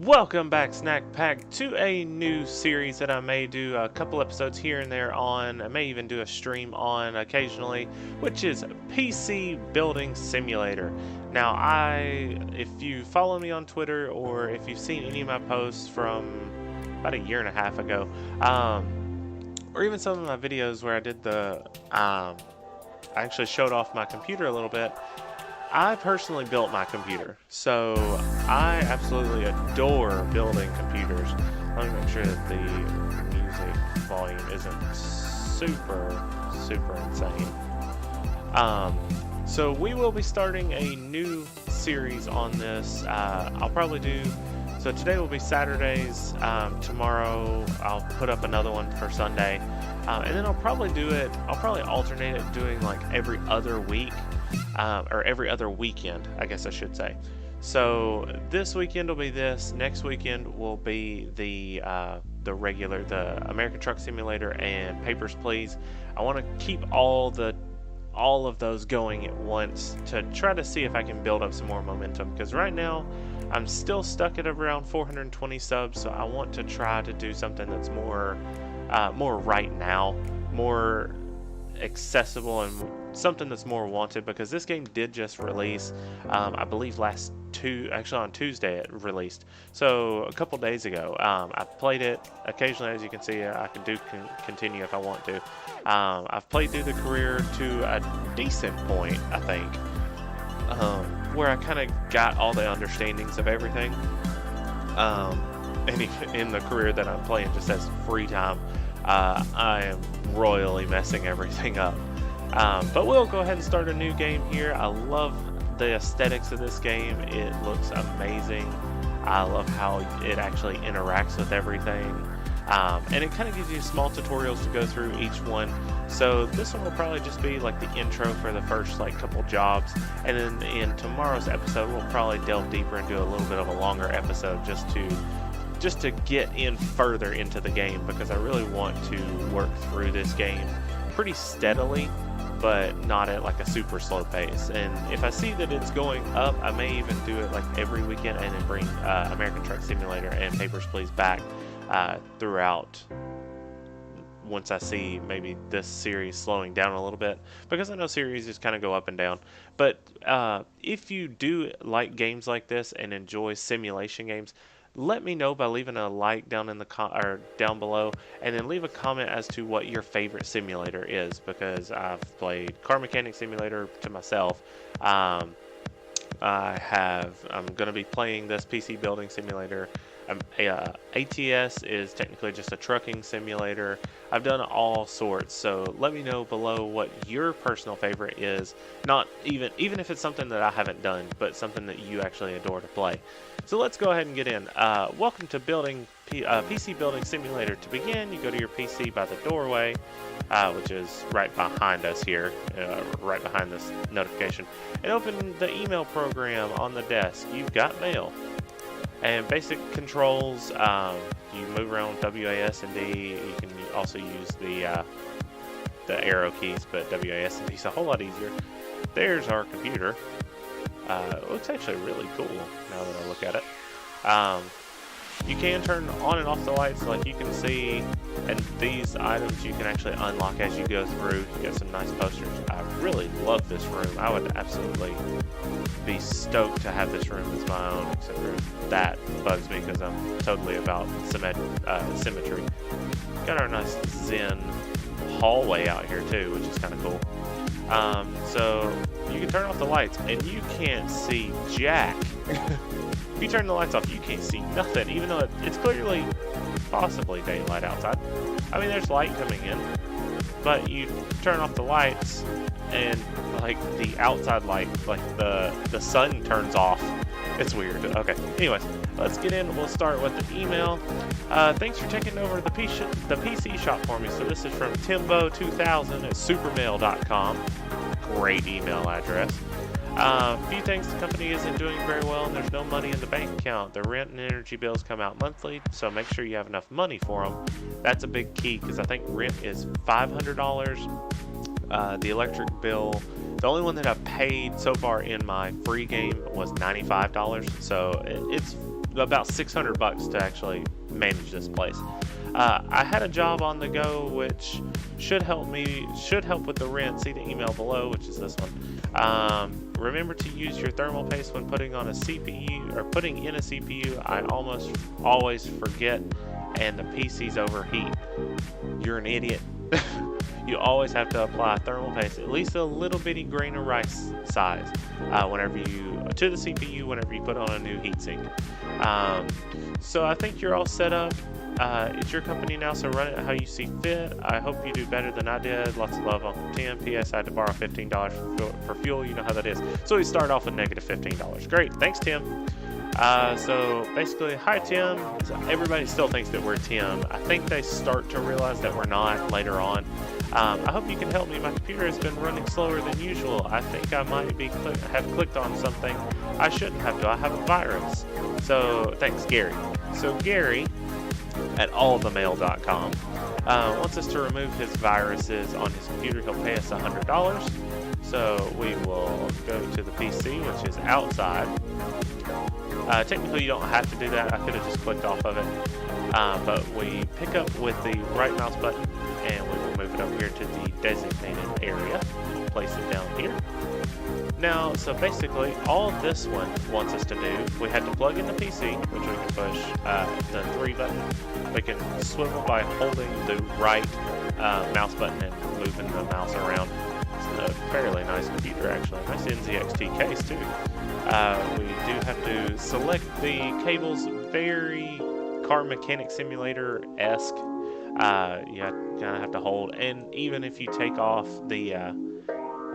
Welcome back, Snack Pack, to a new series that I may do a couple episodes here and there on. I may even do a stream on occasionally, which is PC Building Simulator. Now, if you follow me on Twitter or if you've seen any of my posts from about a year and a half ago, or even some of my videos where I did I actually showed off my computer a little bit. I personally built my computer, so I absolutely adore building computers. Let me make sure that the music volume isn't super insane. So we will be starting a new series on this. I'll probably do, so today will be Saturdays, tomorrow I'll put up another one for Sunday, and then I'll probably alternate it doing like every other week. Or every other weekend, I guess I should say. So this weekend will be this. Next weekend will be the American Truck Simulator and Papers, Please. I want to keep all of those going at once to try to see if I can build up some more momentum. Because right now I'm still stuck at around 420 subs. So I want to try to do something that's more right now, more accessible, and something that's more wanted, because this game did just release, I believe on Tuesday it released, so a couple days ago. I played it occasionally, as you can see. I can continue if I want to. I've played through the career to a decent point, I think, where I kind of got all the understandings of everything, and in the career that I'm playing just as free time, I am royally messing everything up. But we'll go ahead and start a new game here. I love the aesthetics of this game. It looks amazing. I love how it actually interacts with everything. And it kind of gives you small tutorials to go through each one. So this one will probably just be like the intro for the first couple jobs. And then in tomorrow's episode, we'll probably delve deeper and do a little bit of a longer episode just to get in further into the game, because I really want to work through this game pretty steadily, but not at like a super slow pace. And if I see that it's going up, I may even do it like every weekend and then bring American Truck Simulator and Papers, Please back throughout, once I see maybe this series slowing down a little bit, because I know series just kind of go up and down. But if you do like games like this and enjoy simulation games, let me know by leaving a like down in the down below, and then leave a comment as to what your favorite simulator is, because I've played Car Mechanic Simulator to myself. I'm going to be playing this PC Building Simulator. ATS is technically just a trucking simulator. I've done all sorts, so let me know below what your personal favorite is. Not even if it's something that I haven't done, but something that you actually adore to play. So let's go ahead and get in. Welcome to PC Building Simulator. To begin, you go to your PC by the doorway, which is right behind us here, right behind this notification, and open the email program on the desk. You've got mail. And basic controls, you move around WAS and D. You can also use the arrow keys, but WAS and D is a whole lot easier. There's our computer. It looks actually really cool now that I look at it. You can turn on and off the lights, like you can see, and these items you can actually unlock as you go through. You get some nice posters. I really love this room. I would absolutely be stoked to have this room as my own, except for that bugs me because I'm totally about symmetry. Got our nice zen hallway out here too, which is kind of cool. So you can turn off the lights and you can't see jack. If you turn the lights off, you can't see nothing, even though it's clearly possibly daylight outside. I mean, there's light coming in, but you turn off the lights and like the outside light, like the sun turns off. It's weird. Okay, anyways, let's get in. We'll start with the email. Thanks for taking over the PC shop for me. So this is from Timbo2000 at supermail.com. Great email address. Few things: the company isn't doing very well and there's no money in the bank account. The rent and energy bills come out monthly, so make sure you have enough money for them. That's a big key, because I think rent is $500. The electric bill, the only one that I've paid so far in my free game was $95, so it's about 600 bucks to actually manage this place. I had a job on the go which should help with the rent. See the email below, which is this one. Remember to use your thermal paste when putting on a CPU or putting in a CPU. I almost always forget and the PCs overheat. You're an idiot. You always have to apply thermal paste, at least a little bitty grain of rice size, to the CPU whenever you put on a new heatsink. So I think you're all set up. It's your company now, so run it how you see fit. I hope you do better than I did. Lots of love, Uncle Tim. P.S. I had to borrow $15 for fuel. You know how that is. So we start off with negative $15. Great. Thanks, Tim. So basically, hi, Tim. So everybody still thinks that we're Tim. I think they start to realize that we're not later on. I hope you can help me. My computer has been running slower than usual. I think I might have clicked on something I shouldn't have to. I have a virus. So thanks, Gary. So Gary at allthemail.com wants us to remove his viruses on his computer. He'll pay us $100. So we will go to the PC, which is outside. Technically, you don't have to do that. I could have just clicked off of it. But we pick up with the right mouse button, and we will move it up here to the designated area. Place it down here. Now, so basically, all this one wants us to do, we had to plug in the PC, which we can push the 3 button. We can swivel by holding the right mouse button and moving the mouse around. It's a fairly nice computer, actually. Nice NZXT case, too. We do have to select the cables, very car mechanic simulator-esque. You kind of have to hold, and even if you take off the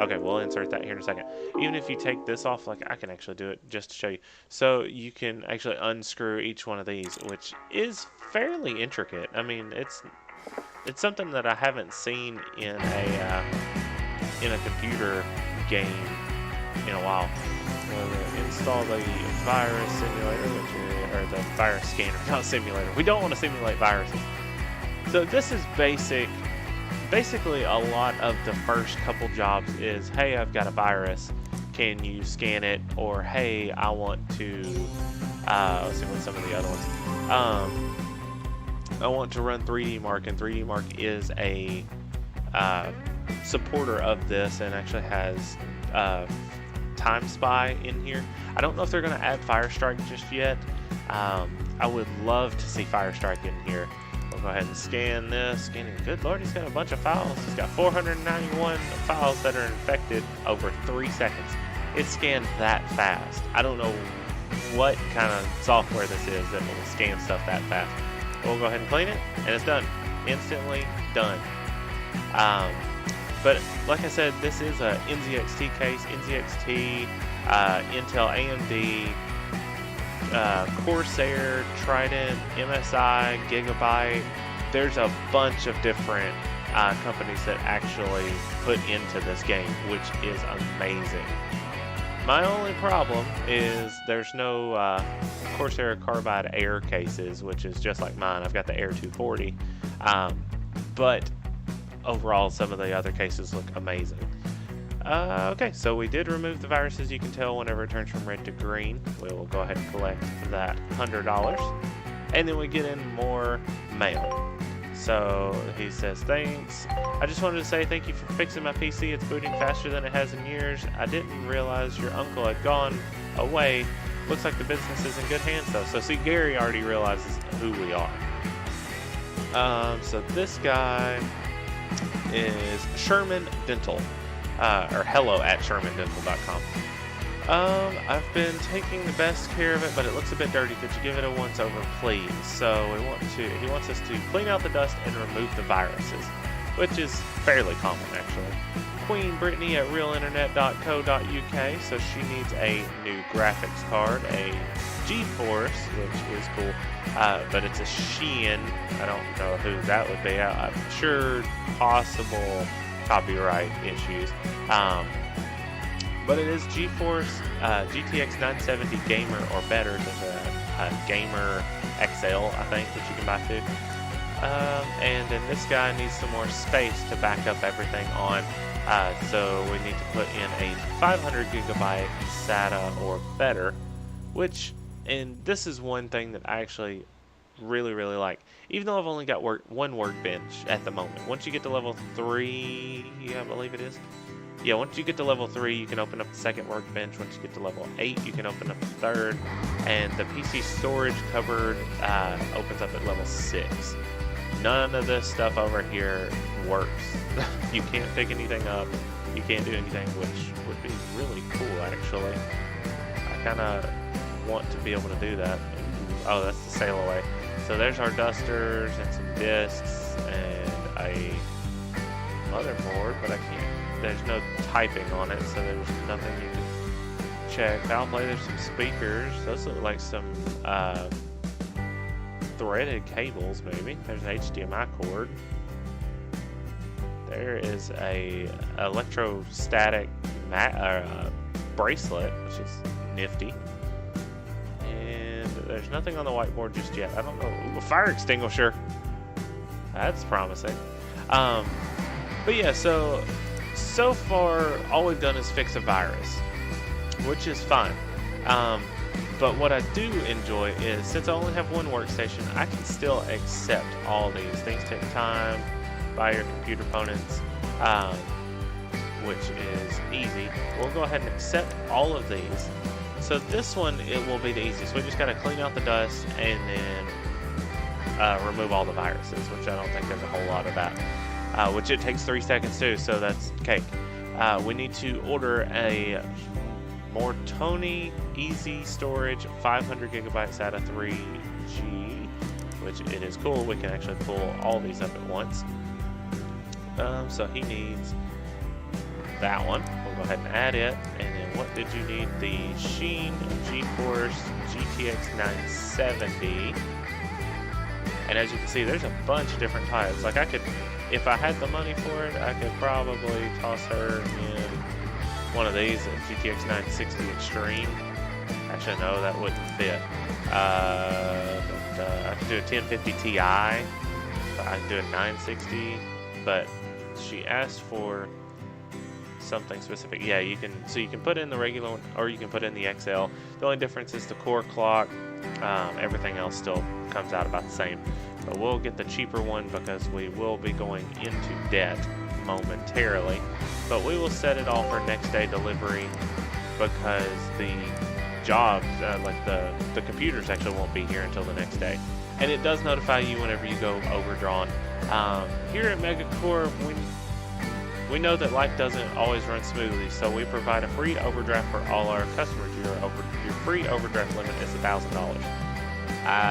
okay, we'll insert that here in a second. Even if you take this off, like I can actually do it just to show you. So you can actually unscrew each one of these, which is fairly intricate. I mean, it's something that I haven't seen in a computer game in a while. We'll install the virus simulator, or the virus scanner, not simulator. We don't want to simulate viruses. So this is basically a lot of the first couple jobs is, hey, I've got a virus, can you scan it? Or hey, I want to let's see what some of the other ones. I want to run 3DMark, and 3DMark is a supporter of this and actually has Time Spy in here. I don't know if they're going to add Firestrike just yet. I would love to see Firestrike in here. We'll go ahead and scan this. Scanning. Good Lord, he's got a bunch of files. He's got 491 files that are infected over 3 seconds. It scans that fast. I don't know what kind of software this is that will scan stuff that fast. We'll go ahead and clean it, and it's done. Instantly done. But like I said, this is a NZXT case. NZXT, Intel, AMD, Corsair, Trident, MSI, Gigabyte. There's a bunch of different companies that actually put into this game, which is amazing. My only problem is there's no Corsair Carbide Air cases, which is just like mine. I've got the Air 240, but overall some of the other cases look amazing. Okay, so we did remove the viruses. You can tell whenever it turns from red to green. We will go ahead and collect that $100, and then we get in more mail. So he says, thanks. I just wanted to say thank you for fixing my PC. It's booting faster than it has in years. I didn't realize your uncle had gone away. Looks like the business is in good hands though. So see, Gary already realizes who we are. So this guy is Sherman Dental, or hello at shermandental.com. I've been taking the best care of it, but it looks a bit dirty. Could you give it a once over, please? So he wants us to clean out the dust and remove the viruses, which is fairly common actually. Queen Brittany at realinternet.co.uk. So she needs a new graphics card, a GeForce, which is cool, but it's a Shein. I don't know who that would be. I'm sure possible copyright issues. But it is GeForce GTX 970 Gamer or better. There's a Gamer XL, I think, that you can buy too. And then this guy needs some more space to back up everything on. So we need to put in a 500 gigabyte SATA or better, which And this is one thing that I actually really, really like. Even though I've only got one workbench at the moment. Once you get to level 3, I believe it is. Yeah, once you get to level 3, you can open up the second workbench. Once you get to level 8, you can open up the third. And the PC storage cupboard opens up at level 6. None of this stuff over here works. You can't pick anything up. You can't do anything, which would be really cool, actually. I kind of want to be able to do that. Oh, that's the sail away. So there's our dusters and some discs and a motherboard, but I can't. There's no typing on it, so there's nothing you can check. I'll play. There's some speakers. Those look like some threaded cables, maybe. There's an HDMI cord. There is a electrostatic bracelet, which is nifty. And there's nothing on the whiteboard just yet. I don't know. Ooh, a fire extinguisher. That's promising. But yeah, so far all we've done is fix a virus, which is fine. But what I do enjoy is, since I only have one workstation, I can still accept all these. Things take time, buy your computer components, which is easy. We'll go ahead and accept all of these. So this one, it will be the easiest. We just got to clean out the dust and then remove all the viruses, which I don't think there's a whole lot of that. Which it takes 3 seconds too, so that's cake. We need to order a Mortoni Easy Storage 500 gigabytes out of 3G, which it is cool. We can actually pull all these up at once. So he needs that one. We'll go ahead and add it. And then what did you need? The Sheen GeForce GTX 970. And as you can see, there's a bunch of different types. Like I could, if I had the money for it, I could probably toss her in one of these, a GTX 960 Extreme. Actually, no, that wouldn't fit. But I could do a 1050 Ti. I could do a 960, but she asked for something specific. Yeah, you can. So you can put in the regular one, or you can put in the XL. The only difference is the core clock. Everything else still comes out about the same. But we'll get the cheaper one because we will be going into debt momentarily. But we will set it all for next day delivery because the jobs, like the computers actually won't be here until the next day. And it does notify you whenever you go overdrawn. Here at Megacorp, we know that life doesn't always run smoothly, so we provide a free overdraft for all our customers. Your free overdraft limit is $1,000.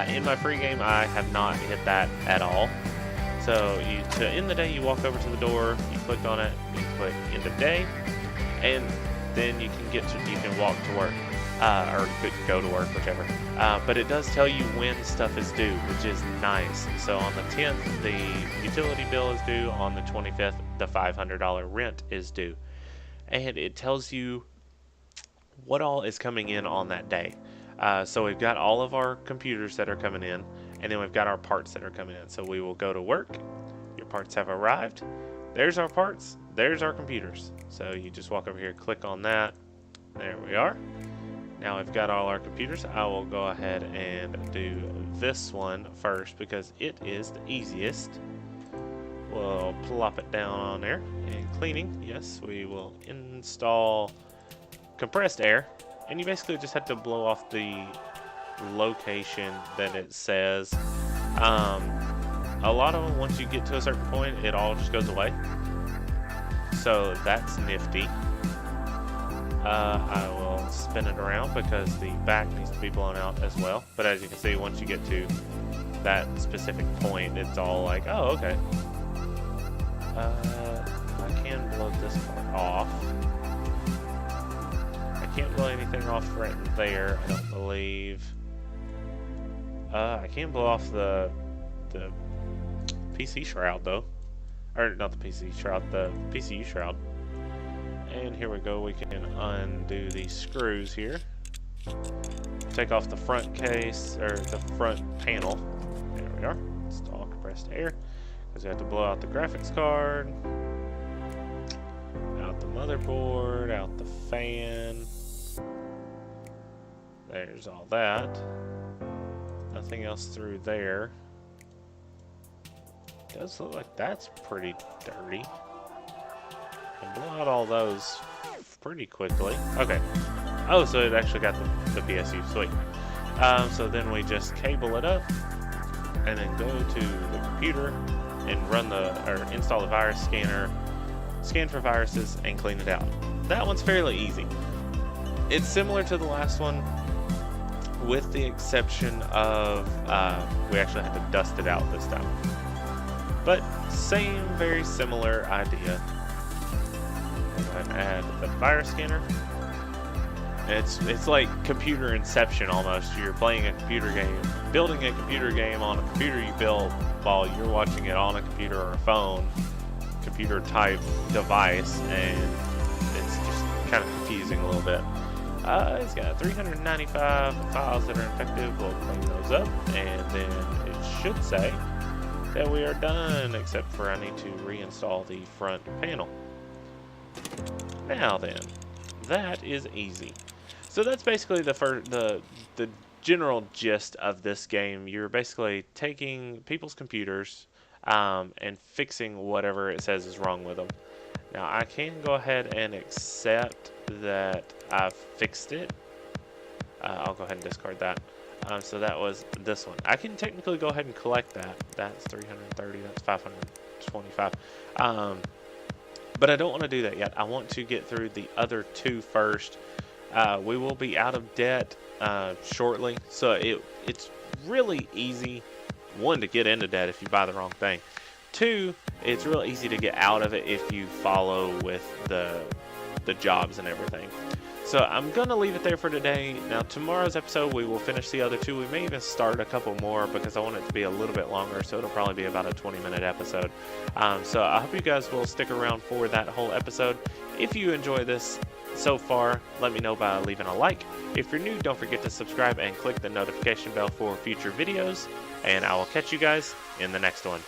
In my free game, I have not hit that at all. So to end the day, you walk over to the door, you click on it, you click end of day, and then you can walk to work, or go to work, whichever. But it does tell you when stuff is due, which is nice. So on the 10th, the utility bill is due. On the 25th, the $500 rent is due. And it tells you what all is coming in on that day. So we've got all of our computers that are coming in, and then we've got our parts that are coming in. So we will go to work. Your parts have arrived. There's our parts. There's our computers. So you just walk over here, click on that. There we are. Now I've got all our computers. I will go ahead and do this one first because it is the easiest. We'll plop it down on there. And cleaning, yes, we will install compressed air. And you basically just have to blow off the location that it says. A lot of them, once you get to a certain point, it all just goes away. So that's nifty. I will spin it around because the back needs to be blown out as well. But as you can see, once you get to that specific point, it's all like, oh, okay. I can blow this part off. I can't blow anything off right there, I don't believe. I can blow off the PC shroud though. Or not the PC shroud, the PCU shroud. And here we go, we can undo these screws here. Take off the front case, or the front panel. There we are. Install compressed air. Because we have to blow out the graphics card. Out the motherboard, out the fan. There's all that. Nothing else through there. Does look like that's pretty dirty. And blow out all those pretty quickly. Okay. Oh, so it actually got the PSU. Sweet. So then we just cable it up and then go to the computer and install the virus scanner, scan for viruses, and clean it out. That one's fairly easy. It's similar to the last one, with the exception of we actually had to dust it out this time. But same, very similar idea. Go ahead and add the virus scanner. It's like computer inception almost. You're playing a computer game, building a computer game on a computer you built while you're watching it on a computer or a phone, computer type device, and it's just kind of confusing a little bit. It's got 395 files that are infected. We'll clean those up, and then it should say that we are done, except for I need to reinstall the front panel. Now then, that is easy. So that's basically the general gist of this game. You're basically taking people's computers and fixing whatever it says is wrong with them. Now I can go ahead and accept that I've fixed it. I'll go ahead and discard that. So that was this one. I can technically go ahead and collect that. That's 330, that's 525. But I don't want to do that yet. I want to get through the other two first. We will be out of debt shortly, so it's really easy, one, to get into debt if you buy the wrong thing. Two, it's real easy to get out of it if you follow with the jobs and everything. So I'm going to leave it there for today. Now tomorrow's episode we will finish the other two. We may even start a couple more because I want it to be a little bit longer, so it'll probably be about a 20-minute episode. So I hope you guys will stick around for that whole episode. If you enjoy this so far, let me know by leaving a like. If you're new, don't forget to subscribe and click the notification bell for future videos, and I will catch you guys in the next one.